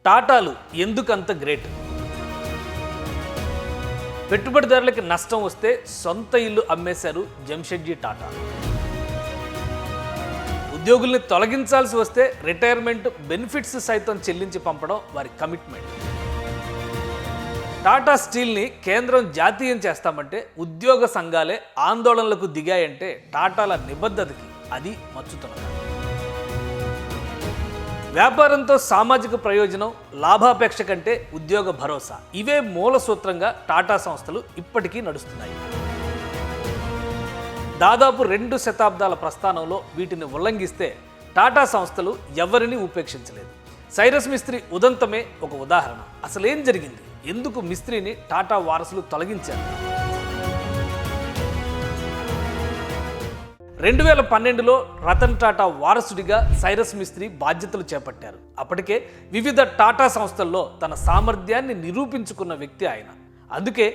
టాటాలు ఎందుకంత గ్రేట్? పెట్టుబడిదారులకి నష్టం వస్తే సొంత ఇల్లు అమ్మేశారు జంషెడ్జీ టాటా. ఉద్యోగుల్ని తొలగించాల్సి వస్తే రిటైర్మెంట్ బెనిఫిట్స్ సైతం చెల్లించి పంపడం వారి కమిట్మెంట్. టాటా స్టీల్ని కేంద్రం జాతీయం చేస్తామంటే ఉద్యోగ సంఘాలే ఆందోళనలకు దిగాయంటే టాటాల నిబద్ధతకి అది మచ్చుతున్నది. వ్యాపారంతో సామాజిక ప్రయోజనం, లాభాపేక్ష కంటే ఉద్యోగ భరోసా, ఇవే మూల సూత్రంగా టాటా సంస్థలు ఇప్పటికీ నడుస్తున్నాయి. దాదాపు 2 శతాబ్దాల ప్రస్థానంలో వీటిని ఉల్లంఘిస్తే టాటా సంస్థలు ఎవరిని ఉపేక్షించలేదు. సైరస్ మిస్త్రీ ఉదంతమే ఒక ఉదాహరణ. అసలేం జరిగింది? ఎందుకు మిస్త్రీని టాటా వారసులు తొలగించారు? 2012లో రతన్ టాటా వారసుడిగా సైరస్ మిస్త్రీ బాధ్యతలు చేపట్టారు. అప్పటికే వివిధ టాటా సంస్థల్లో తన సామర్థ్యాన్ని నిరూపించుకున్న వ్యక్తి ఆయన. అందుకే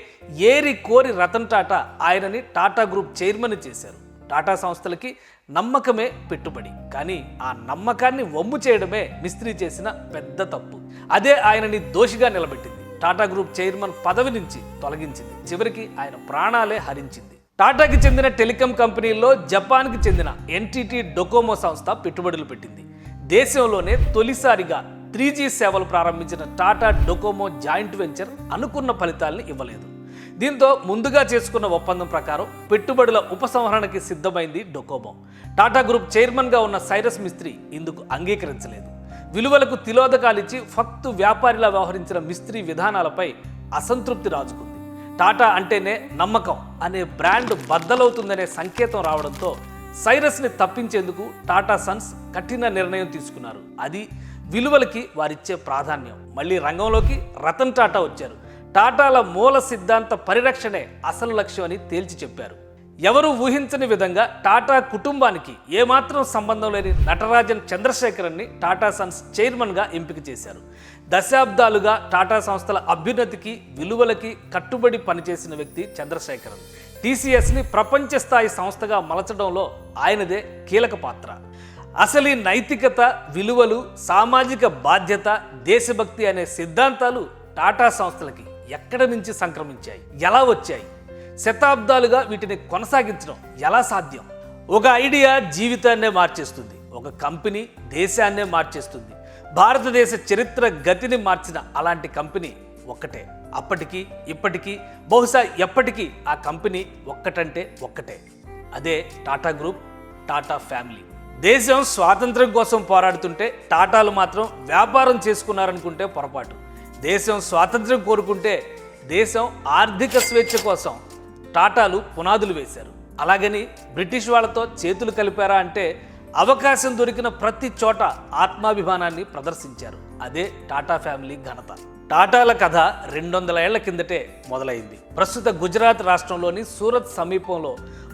ఏరి కోరి రతన్ టాటా ఆయనని టాటా గ్రూప్ చైర్మన్ చేశారు. టాటా సంస్థలకి నమ్మకమే పెట్టుబడి, కానీ ఆ నమ్మకాన్ని వమ్ము చేయడమే మిస్త్రీ చేసిన పెద్ద తప్పు. అదే ఆయనని దోషిగా నిలబెట్టింది. టాటా గ్రూప్ చైర్మన్ పదవి నుంచి తొలగించింది. చివరికి ఆయన ప్రాణాలే హరించింది. టాటాకి చెందిన టెలికాం కంపెనీల్లో జపాన్కి చెందిన ఎన్టీటీ డొకోమో సంస్థ పెట్టుబడులు పెట్టింది. దేశంలోనే తొలిసారిగా 3G సేవలు ప్రారంభించిన టాటా డొకోమో జాయింట్ వెంచర్ అనుకున్న ఫలితాలను ఇవ్వలేదు. దీంతో ముందుగా చేసుకున్న ఒప్పందం ప్రకారం పెట్టుబడుల ఉపసంహరణకి సిద్ధమైంది డొకోమో. టాటా గ్రూప్ చైర్మన్గా ఉన్న సైరస్ మిస్త్రీ ఇందుకు అంగీకరించలేదు. విలువలకు తిలోదకాలిచ్చి ఫక్తు వ్యాపారిలా వ్యవహరించిన మిస్త్రీ విధానాలపై అసంతృప్తి రాజుకుంది. టాటా అంటేనే నమ్మకం అనే బ్రాండ్ బద్దలవుతుందనే సంకేతం రావడంతో సైరస్ని తప్పించేందుకు టాటా సన్స్ కఠిన నిర్ణయం తీసుకున్నారు. అది విలువలకి వారిచ్చే ప్రాధాన్యం. మళ్ళీ రంగంలోకి రతన్ టాటా వచ్చారు. టాటాల మూల సిద్ధాంత పరిరక్షణే అసలు లక్ష్యం అని తేల్చి చెప్పారు. ఎవరు ఊహించని విధంగా టాటా కుటుంబానికి ఏమాత్రం సంబంధం లేని నటరాజన్ చంద్రశేఖరన్ని టాటా సన్స్ చైర్మన్గా ఎంపిక చేశారు. దశాబ్దాలుగా టాటా సంస్థల అభ్యున్నతికి, విలువలకి కట్టుబడి పనిచేసిన వ్యక్తి చంద్రశేఖరన్. టీసీఎస్ని ప్రపంచ స్థాయి సంస్థగా మలచడంలో ఆయనదే కీలక పాత్ర. అసలు నైతికత, విలువలు, సామాజిక బాధ్యత, దేశభక్తి అనే సిద్ధాంతాలు టాటా సంస్థలకి ఎక్కడి నుంచి సంక్రమించాయి? ఎలా వచ్చాయి? శతాబ్దాలుగా వీటిని కొనసాగించడం ఎలా సాధ్యం? ఒక ఐడియా జీవితాన్నే మార్చేస్తుంది. ఒక కంపెనీ దేశాన్నే మార్చేస్తుంది. భారతదేశ చరిత్ర గతిని మార్చిన అలాంటి కంపెనీ ఒక్కటే. అప్పటికీ ఇప్పటికీ బహుశా ఎప్పటికీ ఆ కంపెనీ ఒక్కటంటే ఒక్కటే. అదే టాటా గ్రూప్, టాటా ఫ్యామిలీ. దేశం స్వాతంత్ర్యం కోసం పోరాడుతుంటే టాటాలు మాత్రం వ్యాపారం చేసుకున్నారనుకుంటే పొరపాటు. దేశం స్వాతంత్ర్యం కోరుకుంటే దేశం ఆర్థిక స్వేచ్ఛ కోసం టాటాలు పునాదులు వేశారు. అలాగని బ్రిటిష్ వాళ్ళతో చేతులు కలిపారా అంటే అవకాశం దొరికిన ప్రతి చోట ఆత్మాభిమానాన్ని ప్రదర్శించారు. అదే టాటా ఫ్యామిలీ ఘనత. టాటాల కథ 200 ఏళ్ల కిందటే మొదలైంది. ప్రస్తుత గుజరాత్ రాష్ట్రంలోని సూరత్ సమీపంలో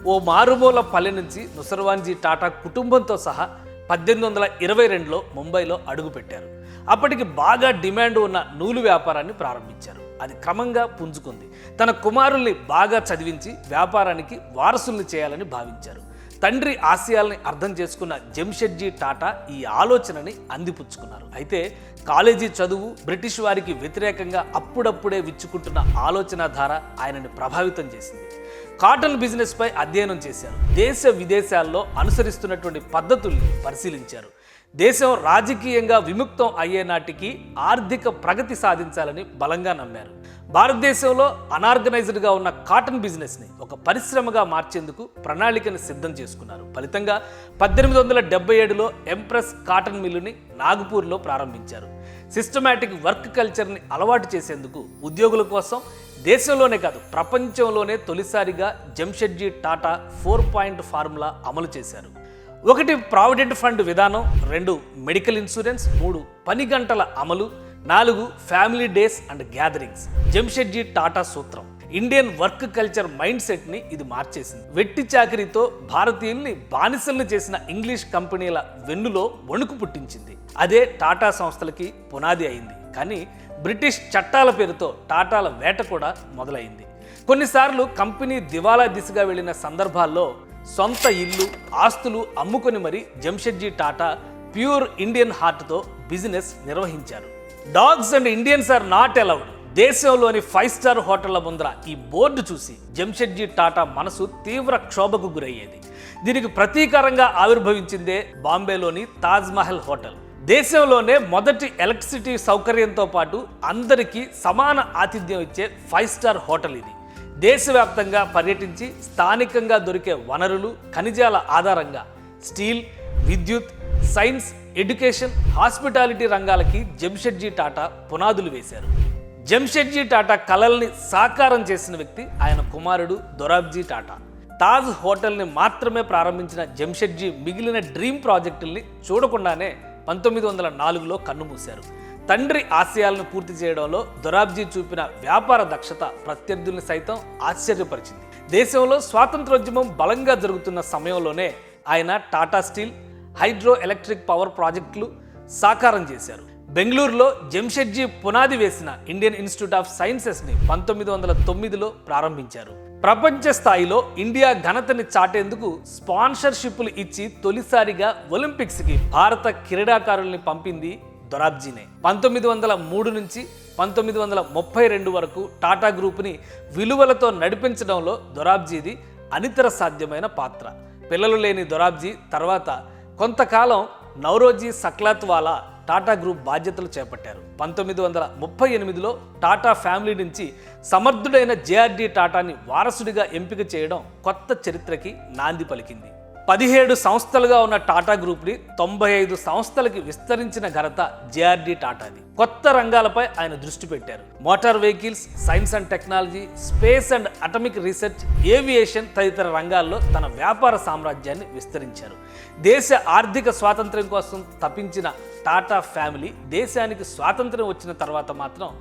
ఓ మారుమూల పల్లె నుంచి నుసర్వాన్జీ టాటా కుటుంబంతో సహా 1822లో ముంబైలో అడుగుపెట్టారు. అప్పటికి బాగా డిమాండ్ ఉన్న నూలు వ్యాపారాన్ని ప్రారంభించారు. అది క్రమంగా పుంజుకుంది. తన కుమారుల్ని బాగా చదివించి వ్యాపారానికి వారసుల్ని చేయాలని భావించారు. తండ్రి ఆశయాల్ని అర్థం చేసుకున్న జంషెడ్జీ టాటా ఈ ఆలోచనని అందిపుచ్చుకున్నారు. అయితే కాలేజీ చదువు, బ్రిటిష్ వారికి వ్యతిరేకంగా అప్పుడప్పుడే విచ్చుకుంటున్న ఆలోచన ధార ఆయనని ప్రభావితం చేసింది. కాటన్ బిజినెస్ పై అధ్యయనం చేశారు. దేశ విదేశాల్లో అనుసరిస్తున్నటువంటి పద్ధతుల్ని పరిశీలించారు. దేశం రాజకీయంగా విముక్తం అయ్యే నాటికి ఆర్థిక ప్రగతి సాధించాలని బలంగా నమ్మారు. భారతదేశంలో అనార్గనైజ్డ్గా ఉన్న కాటన్ బిజినెస్ని ఒక పరిశ్రమగా మార్చేందుకు ప్రణాళికను సిద్ధం చేసుకున్నారు. ఫలితంగా 1877లో ఎంప్రెస్ కాటన్ మిల్లుని నాగపూర్లో ప్రారంభించారు. సిస్టమాటిక్ వర్క్ కల్చర్ని అలవాటు చేసేందుకు ఉద్యోగుల కోసం దేశంలోనే కాదు ప్రపంచంలోనే తొలిసారిగా జంషెడ్జీ టాటా 4 పాయింట్ ఫార్ములా అమలు చేశారు. 1 ప్రావిడెంట్ ఫండ్ విధానం, 2 మెడికల్ ఇన్సూరెన్స్, 3 పని గంటల అమలు, 4 family days and gatherings. Jamsetji Tata సూత్రం. ఇండియన్ వర్క్ కల్చర్ మైండ్ సెట్ని ఇది మార్చేసింది. వెట్టి చాకరీతో భారతీయుల్ని బానిసల్ని చేసిన ఇంగ్లీష్ కంపెనీల వెన్నులో వణుకు పుట్టించింది. అదే టాటా సంస్థలకి పునాది అయింది. కానీ బ్రిటిష్ చట్టాల పేరుతో టాటాల వేట కూడా మొదలైంది. కొన్నిసార్లు కంపెనీ దివాలా దిశగా వెళ్లిన సందర్భాల్లో సొంత ఇల్లు, ఆస్తులు అమ్ముకొని మరి జంషెడ్జీ టాటా ప్యూర్ ఇండియన్ హార్ట్తో బిజినెస్ నిర్వహించారు. Dogs and Indians are not allowed. దేశంలోని 5 స్టార్ హోటళ్ల ముందర ఈ బోర్డు చూసి జంషెడ్జీ టాటా మనసు తీవ్ర క్షోభకు గురయ్యేది. దీనికి ప్రతీకారంగా ఆవిర్భవించిందే బాంబేలోని తాజ్ మహల్ హోటల్. దేశంలోనే మొదటి ఎలక్ట్రిసిటీ సౌకర్యంతో పాటు అందరికీ సమాన ఆతిథ్యం ఇచ్చే 5 స్టార్ హోటల్ ఇది. దేశవ్యాప్తంగా పర్యటించి స్థానికంగా దొరికే వనరులు, ఖనిజాల ఆధారంగా స్టీల్, విద్యుత్, సైన్స్, ఎడ్యుకేషన్, హాస్పిటాలిటీ రంగాలకి జంషెడ్జీ టాటా పునాదులు వేశారు. జంషెడ్జీ టాటా కలల్ని సాకారం చేసిన వ్యక్తి ఆయన కుమారుడు దొరాబ్జీ టాటా. తాజ్ హోటల్ని మాత్రమే ప్రారంభించిన జంషెడ్జీ మిగిలిన డ్రీమ్ ప్రాజెక్టుల్ని చూడకుండానే 1904లో కన్నుమూశారు. తండ్రి ఆశయాలను పూర్తి చేయడంలో దొరాబ్జీ చూపిన వ్యాపార దక్షత ప్రత్యర్థుల్ని సైతం ఆశ్చర్యపరిచింది. దేశంలో స్వాతంత్రోద్యమం బలంగా జరుగుతున్న సమయంలోనే ఆయన Tata steel, hydro electric power ప్రాజెక్టులు సాకారం చేశారు. బెంగళూరులో జంషెడ్జీ పునాది వేసిన ఇండియన్ ఇన్స్టిట్యూట్ ఆఫ్ సైన్సెస్ని 1909లో ప్రారంభించారు. ప్రపంచ స్థాయిలో ఇండియా ఘనతని చాటేందుకు స్పాన్సర్షిప్లు ఇచ్చి తొలిసారిగా ఒలింపిక్స్కి భారత క్రీడాకారుల్ని పంపింది దొరాబ్జీనే. 1903 నుంచి 1932 వరకు టాటా గ్రూప్ని విలువలతో నడిపించడంలో దొరాబ్జీది అనితర సాధ్యమైన పాత్ర. పిల్లలు లేని దొరాబ్జీ తర్వాత కొంతకాలం నౌరోజీ సక్లాత్వాలా టాటా గ్రూప్ బాధ్యతలు చేపట్టారు. 1938లో టాటా ఫ్యామిలీ నుంచి సమర్థుడైన జేఆర్డీ టాటాని వారసుడిగా ఎంపిక చేయడం కొత్త చరిత్రకి నాంది పలికింది. 17 సంస్థలుగా ఉన్న టాటా గ్రూప్ని 95 సంస్థలకి విస్తరించిన ఘనత జేఆర్డీ టాటాది. కొత్త రంగాలపై ఆయన దృష్టి పెట్టారు. Motor vehicles, science and technology, space and atomic research, aviation తదితర రంగాల్లో తన వ్యాపార సామ్రాజ్యాన్ని విస్తరించారు. దేశ ఆర్థిక స్వాతంత్ర్యం కోసం తపించిన టాటా ఫ్యామిలీ దేశానికి స్వాతంత్ర్యం వచ్చిన తర్వాత మాత్రం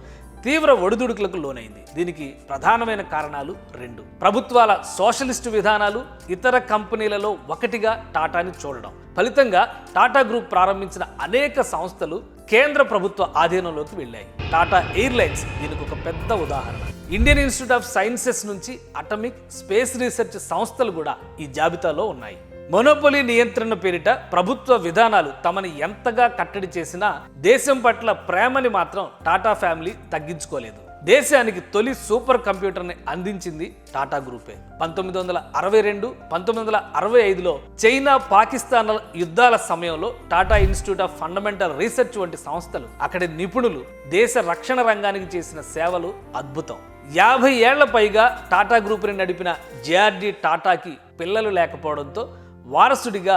తీవ్ర ఒడిదుడుకులకు లోనైంది. దీనికి ప్రధానమైన కారణాలు 2. ప్రభుత్వాల సోషలిస్టు విధానాలు, ఇతర కంపెనీలలో ఒకటిగా టాటాని చూడడం. ఫలితంగా టాటా గ్రూప్ ప్రారంభించిన అనేక సంస్థలు కేంద్ర ప్రభుత్వ ఆధీనంలోకి వెళ్ళాయి. టాటా ఎయిర్లైన్స్ దీనికి ఒక పెద్ద ఉదాహరణ. ఇండియన్ ఇన్స్టిట్యూట్ ఆఫ్ సైన్సెస్ నుంచి అటమిక్, స్పేస్ రీసెర్చ్ సంస్థలు కూడా ఈ జాబితాలో ఉన్నాయి. మొనోపొలీ నియంత్రణ పేరిట ప్రభుత్వ విధానాలు తమని ఎంతగా కట్టడి చేసినా దేశం పట్ల ప్రేమని మాత్రం టాటా ఫ్యామిలీ తగ్గించుకోలేదు. దేశానికి తొలి సూపర్ కంప్యూటర్ని అందించింది టాటా గ్రూపే. 1962, 1965లో చైనా, పాకిస్తాన్ యుద్ధాల సమయంలో Tata institute of fundamental research వంటి సంస్థలు, అక్కడి నిపుణులు దేశ రక్షణ రంగానికి చేసిన సేవలు అద్భుతం. 50 ఏళ్ల పైగా టాటా గ్రూప్ని నడిపిన జేఆర్డీ టాటాకి పిల్లలు లేకపోవడంతో వారసుడిగా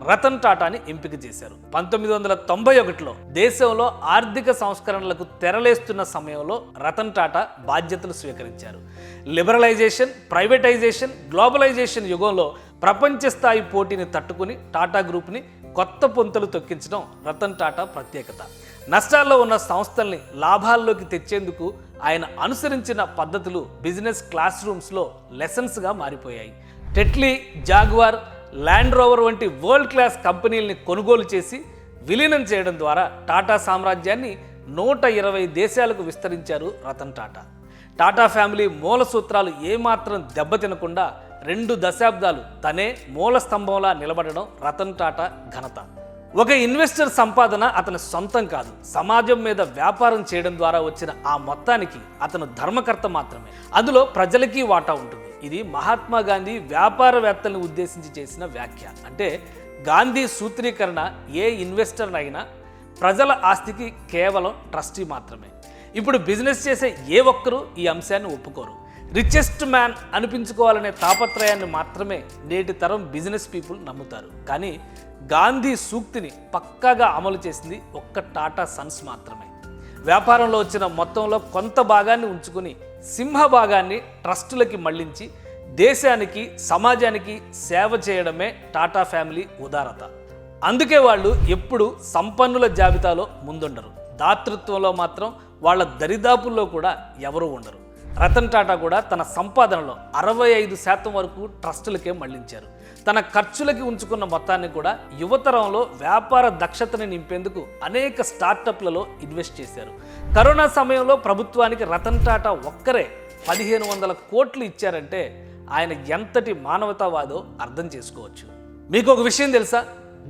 రతన్ టాటాని ఎంపిక చేశారు. 1991లో దేశంలో ఆర్థిక సంస్కరణలకు తెరలేస్తున్న సమయంలో రతన్ టాటా బాధ్యతలు స్వీకరించారు. లిబరలైజేషన్, ప్రైవేటైజేషన్, గ్లోబలైజేషన్ యుగంలో ప్రపంచ స్థాయి పోటీని తట్టుకుని టాటా గ్రూప్ని కొత్త పొంతలు తొక్కించడం రతన్ టాటా ప్రత్యేకత. నష్టాల్లో ఉన్న సంస్థల్ని లాభాల్లోకి తెచ్చేందుకు ఆయన అనుసరించిన పద్ధతులు బిజినెస్ క్లాస్ రూమ్స్లో లెసన్స్గా మారిపోయాయి. టెట్లీ, జాగ్వార్, ల్యాండ్ రోవర్ వంటి వరల్డ్ క్లాస్ కంపెనీల్ని కొనుగోలు చేసి విలీనం చేయడం ద్వారా టాటా సామ్రాజ్యాన్ని 120 దేశాలకు విస్తరించారు రతన్ టాటా. టాటా ఫ్యామిలీ మూల సూత్రాలు ఏమాత్రం దెబ్బతినకుండా 2 దశాబ్దాలు తనే మూల స్తంభంలా నిలబడడం రతన్ టాటా ఘనత. ఒక ఇన్వెస్టర్ సంపాదన అతని సొంతం కాదు. సమాజం మీద వ్యాపారం చేయడం ద్వారా వచ్చిన ఆ మొత్తానికి అతను ధర్మకర్త మాత్రమే. అందులో ప్రజలకి వాటా ఉంటుంది. ఇది మహాత్మా గాంధీ వ్యాపారవేత్తలను ఉద్దేశించి చేసిన వ్యాఖ్య. అంటే గాంధీ సూత్రీకరణ ఏ ఇన్వెస్టర్ అయినా ప్రజల ఆస్తికి కేవలం ట్రస్టీ మాత్రమే. ఇప్పుడు బిజినెస్ చేసే ఏ ఒక్కరూ ఈ అంశాన్ని ఒప్పుకోరు. రిచెస్ట్ మ్యాన్ అనిపించుకోవాలనే తాపత్రయాన్ని మాత్రమే నేటి తరం బిజినెస్ పీపుల్ నమ్ముతారు. కానీ గాంధీ సూక్తిని పక్కాగా అమలు చేసింది ఒక్క టాటా సన్స్ మాత్రమే. వ్యాపారంలో వచ్చిన మొత్తంలో కొంత భాగాన్ని ఉంచుకుని సింహభాగాన్ని ట్రస్టులకి మళ్లించి దేశానికి, సమాజానికి సేవ చేయడమే టాటా ఫ్యామిలీ ఉదారత. అందుకే వాళ్ళు ఎప్పుడు సంపన్నుల జాబితాలో ముందుండరు. దాతృత్వంలో మాత్రం వాళ్ళ దరిదాపుల్లో కూడా ఎవరూ ఉండరు. రతన్ టాటా కూడా తన సంపాదనలో 65% వరకు ట్రస్టులకే మళ్లించారు. తన ఖర్చులకి ఉంచుకున్న మొత్తాన్ని కూడా యువతరంలో వ్యాపార దక్షతని నింపేందుకు అనేక స్టార్టప్లలో ఇన్వెస్ట్ చేశారు. కరోనా సమయంలో ప్రభుత్వానికి రతన్ టాటా ఒక్కరే 1500 కోట్లు ఇచ్చారంటే ఆయన ఎంతటి మానవతావాదో అర్థం చేసుకోవచ్చు. మీకు ఒక విషయం తెలుసా?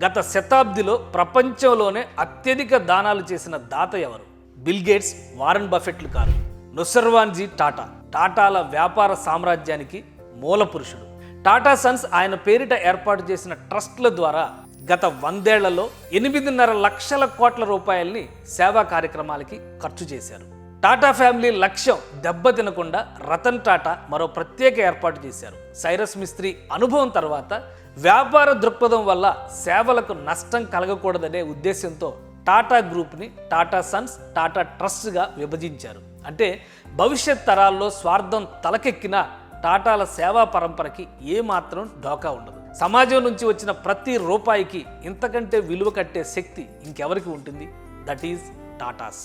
గత శతాబ్దిలో ప్రపంచంలోనే అత్యధిక దానాలు చేసిన దాత ఎవరు? బిల్ గేట్స్, వారన్ బఫెట్లు కారు. నుసర్వాన్జీ టాటా టాటాల వ్యాపార సామ్రాజ్యానికి మూల పురుషుడు. టాటా సన్స్ ఆయన పేరిట ఏర్పాటు చేసిన ట్రస్ట్ల ద్వారా గత 100 ఏళ్లలో 8.5 లక్షల కోట్ల రూపాయల్ని సేవా కార్యక్రమాలకి ఖర్చు చేశారు. టాటా ఫ్యామిలీ లక్ష్యం దెబ్బతినకుండా రతన్ టాటా మరో ప్రత్యేక ఏర్పాటు చేశారు. సైరస్ మిస్త్రీ అనుభవం తర్వాత వ్యాపార దృక్పథం వల్ల సేవలకు నష్టం కలగకూడదనే ఉద్దేశంతో టాటా గ్రూప్ని టాటా సన్స్, టాటా ట్రస్ట్గా విభజించారు. అంటే భవిష్యత్ తరాల్లో స్వార్థం తలకెక్కిన టాటాల సేవా పరంపరకి ఏమాత్రం ఢోకా ఉండదు. సమాజం నుంచి వచ్చిన ప్రతి రూపాయికి ఇంతకంటే విలువ కట్టే శక్తి ఇంకెవరికి ఉంటుంది? That is Tatas.